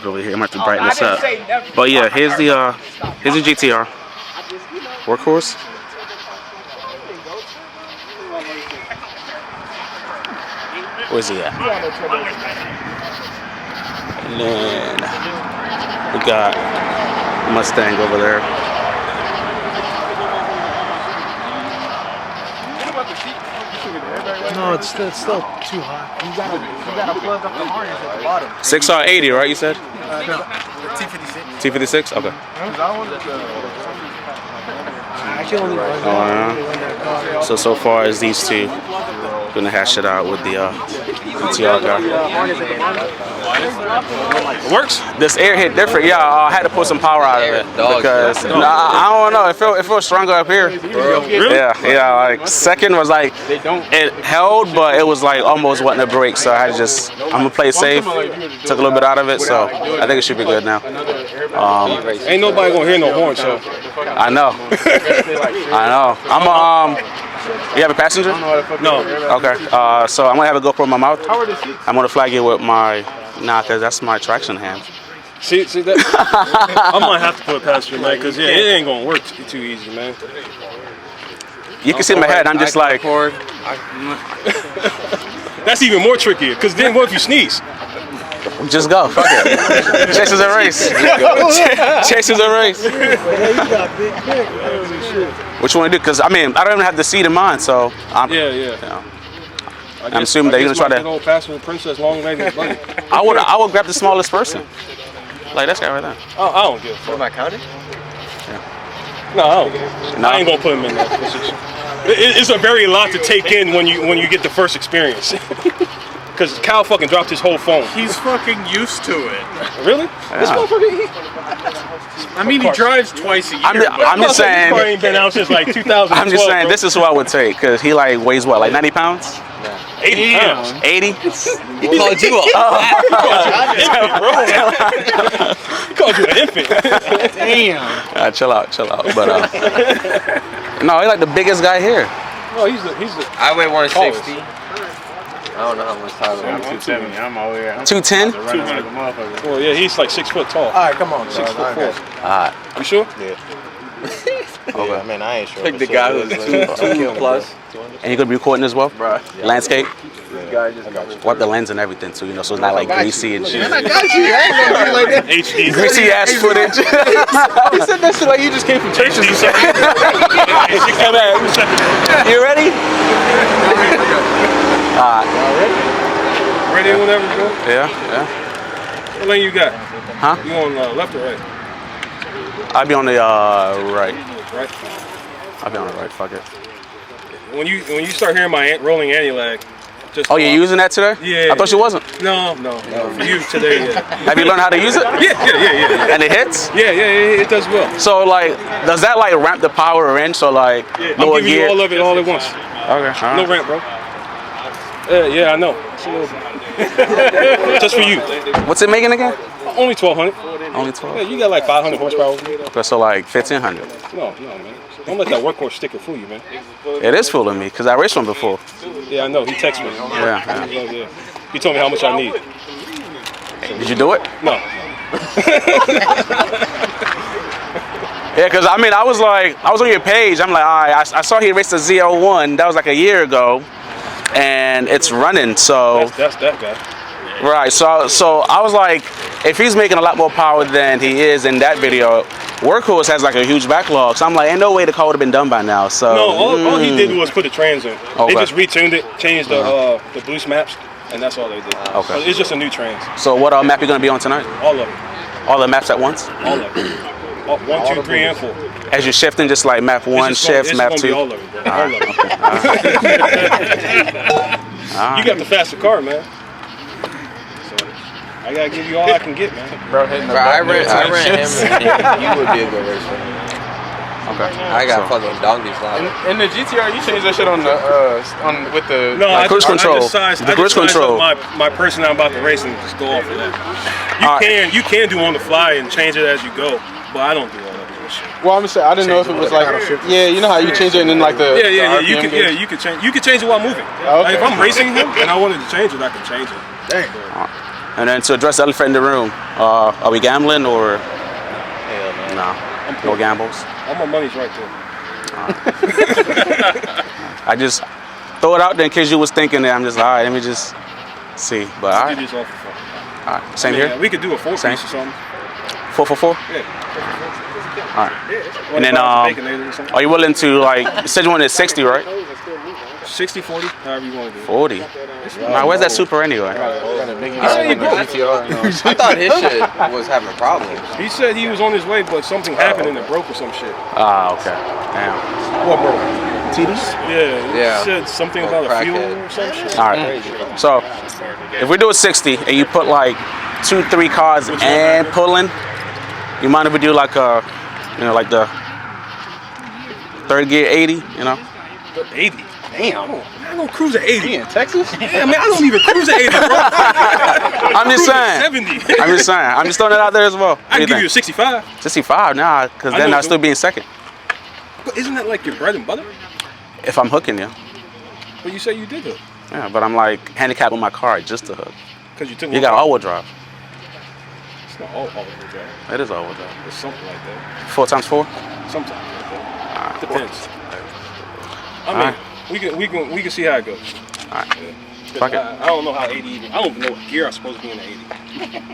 over here. I might have to brighten this up. But yeah, here's the GTR. Workhorse. Where's he at? And then we got Mustang over there. No, it's still too hot. You gotta plug up the harness at the bottom. 6R80, right? You said? No, T56. T56. Okay. I can only run that. So far as these two, gonna hash it out with the GTR guy. It works. This air hit different. Yeah, I had to put some power out of it because I don't know. It feels stronger up here. Really? Yeah. Like second was like it held, but it was like almost wanting to break. So I had to just I'm gonna play it safe. Took a little bit out of it, so I think it should be good now. Ain't nobody gonna hear no horn, so. I know. I'm you have a passenger? No. Okay. So I'm gonna have a GoPro in my mouth. I'm gonna flag it with my cause that's my traction hand. See that? I might have to put a passenger, man, cause yeah, it ain't gonna work too easy, man. You can see in my head. I'm just like. That's even more trickier, cause then what if you sneeze? Just go. Fuck it. Chase is a race. Chase is a race. What you want to do? Because I mean, I don't even have the seat in mind, so I'm. Yeah. You know, I'm assuming they're gonna try to. Old passenger princess, long legged. I would grab the smallest person, like this guy right there. Oh, I don't give a fuck. Am I counting? Yeah. No, I don't give. No. I ain't gonna put him in there. It's a very lot to take in when you get the first experience. Because Kyle fucking dropped his whole phone. He's fucking used to it. Really? Yeah. This motherfucker. I mean, he drives twice a year. I'm just saying. This car ain't been out since like 2012. I'm just saying. This is who I would take because he like weighs what, like 90 pounds? 80 pounds. 80? He called you He called you an infant. Damn. Chill out. But no, he's like the biggest guy here. Oh, he's the. I weigh 160. I don't know how much time. I'm 270. I'm over here. 210? Well, yeah, he's like 6 foot tall. All right, come on. 6'4". Alright. You sure? Yeah. Okay. Man, I ain't sure. Pick the guy who's 2 plus. And you're gonna be recording as well? Bruh. Landscape? This guy just Wipe the lens and everything too, you know, so it's not like greasy and shit. Man, I got you. I ain't gonna be like that. HD. Greasy ass footage. He said that shit like you just came from church. You ready? Ready whenever, bro? Yeah. What lane you got? Huh? You on left or right? I'll be on the right. Right. I'll be on the right, fuck it. When you start hearing my rolling anti-lag, just. Oh, you're using that today? Yeah. I thought you wasn't. No. For you today, yeah. Have you learned how to use it? Yeah. And it hits? Yeah, it does well. So like, does that like ramp the power in? So like, Yeah, I'm lower giving gear? you all of it all at once. Okay. All No right. ramp, bro. Yeah, I know. It's a little bit. Just for you. What's it making again? Only 1,200. Only Yeah, 12. you got like 500 horsepower. Over here. Okay, so like 1,500. No, man. Don't let that workhorse sticker fool you, man. It is fooling me because I raced one before. Yeah, I know. He texted me. Yeah. He told me how much I need. Did you do it? No. Yeah, because I mean, I was on your page. I'm like, all right, I saw he raced a Z01. That was like a year ago, and it's running. So That's that guy. right. So I was like, if he's making a lot more power than he is in that video, Workhorse has like a huge backlog. So I'm like, ain't no way the car would have been done by now. So No, all he did was put the trans in. Okay. They just retuned it, changed the boost maps, and that's all they did. Okay. It's just a new trans. So what map you gonna be on tonight? All of it. All the maps at once? All of it. 1, 2, 3, and 4. As you're shifting, just like map 1 shifts, map 2. All of it, bro. All of it. You got the faster car, man. So I gotta give you all I can get, man. Bro, I ran him and you would be a good racer. Okay. I got fucking donkey slide. In the GTR, you changed that shit on the with the cruise control. The cruise control. My person I'm about to race and just go off of that. You can do on the fly and change it as you go, but I don't do all that bullshit. Well, I'm saying I didn't know if it was like you know how you change it and then like the You can change it while moving. Okay. Like if I'm racing him and I wanted to change it, I can change it. Dang. And then to address the elephant in the room, are we gambling or Hell no. no? No gambles. All my money's right there. I just throw it out there in case you was thinking that. I'm just all right. Let me just see. But all It right, is all for fun. all right. Same Yeah, here. we could do a 4-piece Same. or something. 4 for 4. Yeah. All right. Or And then Baconator or something. are you willing to like? You said you wanted 60, right? 60, 40, however you want to do it. 40. Now where's that Super anyway? He said he broke. GTR. I thought his shit was having problems. He said he was on his way, but something happened and it broke or some shit. Ah, okay. Damn. What, bro? TDs? Yeah. Yeah. He said something about a fuel Crackhead. or some shit. All right. So if we do a 60 and you put like 2-3 cars and pulling, you mind if we do like a, you know, like the third gear 80? You know. 80. Damn. I don't cruise at 80. in Texas? Yeah, man, I don't even cruise at 80, bro. I'm just saying. 70. I'm just saying. I'm just throwing it out there as well. I can give you a 65. 65 now, because I then know, I'll still be in second. But isn't that like your bread and butter? If I'm hooking you. But you said you did it. Yeah, but I'm like handicapping my car just to hook. Because you took You got all-wheel drive. It's not all wheel drive. It is all-wheel drive. It's something like that. 4 times 4? Sometimes like that. Depends. I mean, Alright. we can see how it goes. Alright. Yeah. Fuck it. I don't know how 80 even. I don't even know what gear I'm supposed to be in the 80.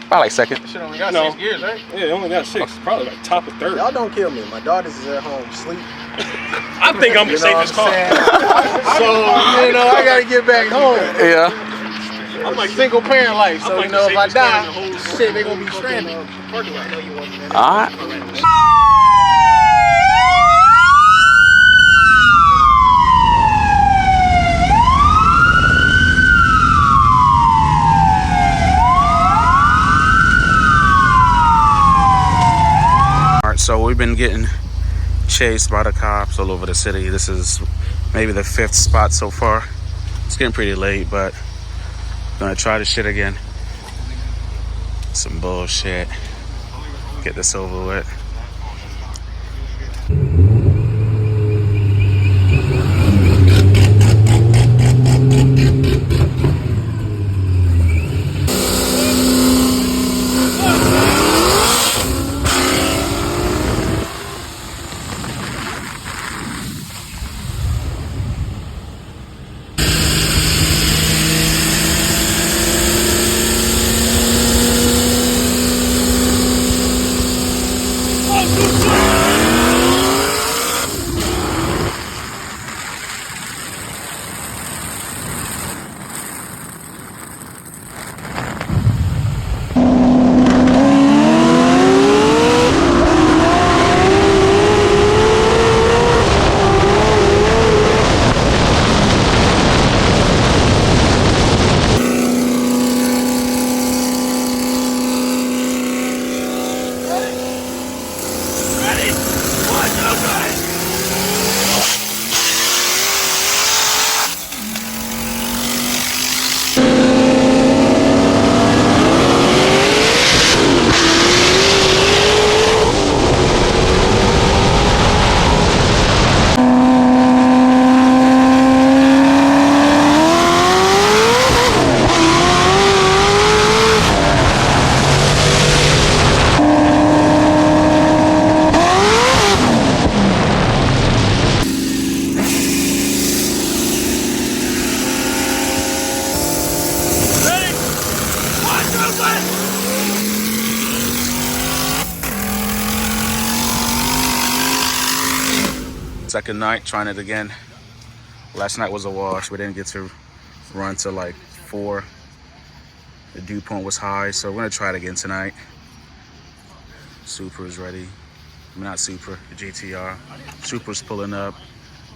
Probably like second. Shit only got No. 6 gears, right? Yeah, it only got 6. Probably like top of third. Y'all don't kill me. My daughters is at home sleep. I think I'm the You know what safest I'm car. saying? So, you know, I gotta get back home. Yeah. I'm like Single parent life. So, like you know, the if I safest car in die, the whole shit, they gonna be stranded. Alright. Alright, so we've been getting chased by the cops all over the city. This is maybe the 5th spot so far. It's getting pretty late, but I'm gonna try this shit again. Some bullshit. Get this over with. Second night, trying it again. Last night was a wash. We didn't get to run till like 4. The dew point was high, so we're gonna try it again tonight. Super is ready. I mean, not Super, the GTR. Super's pulling up,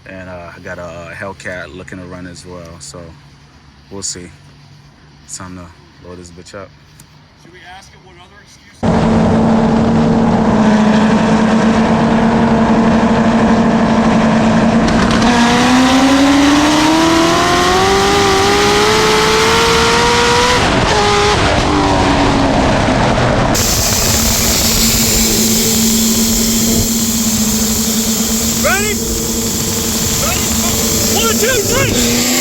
and I got a Hellcat looking to run as well. So we'll see. It's time to load this bitch up. Should we ask him what other excuses? Ready? Ready? 1, 2, 3!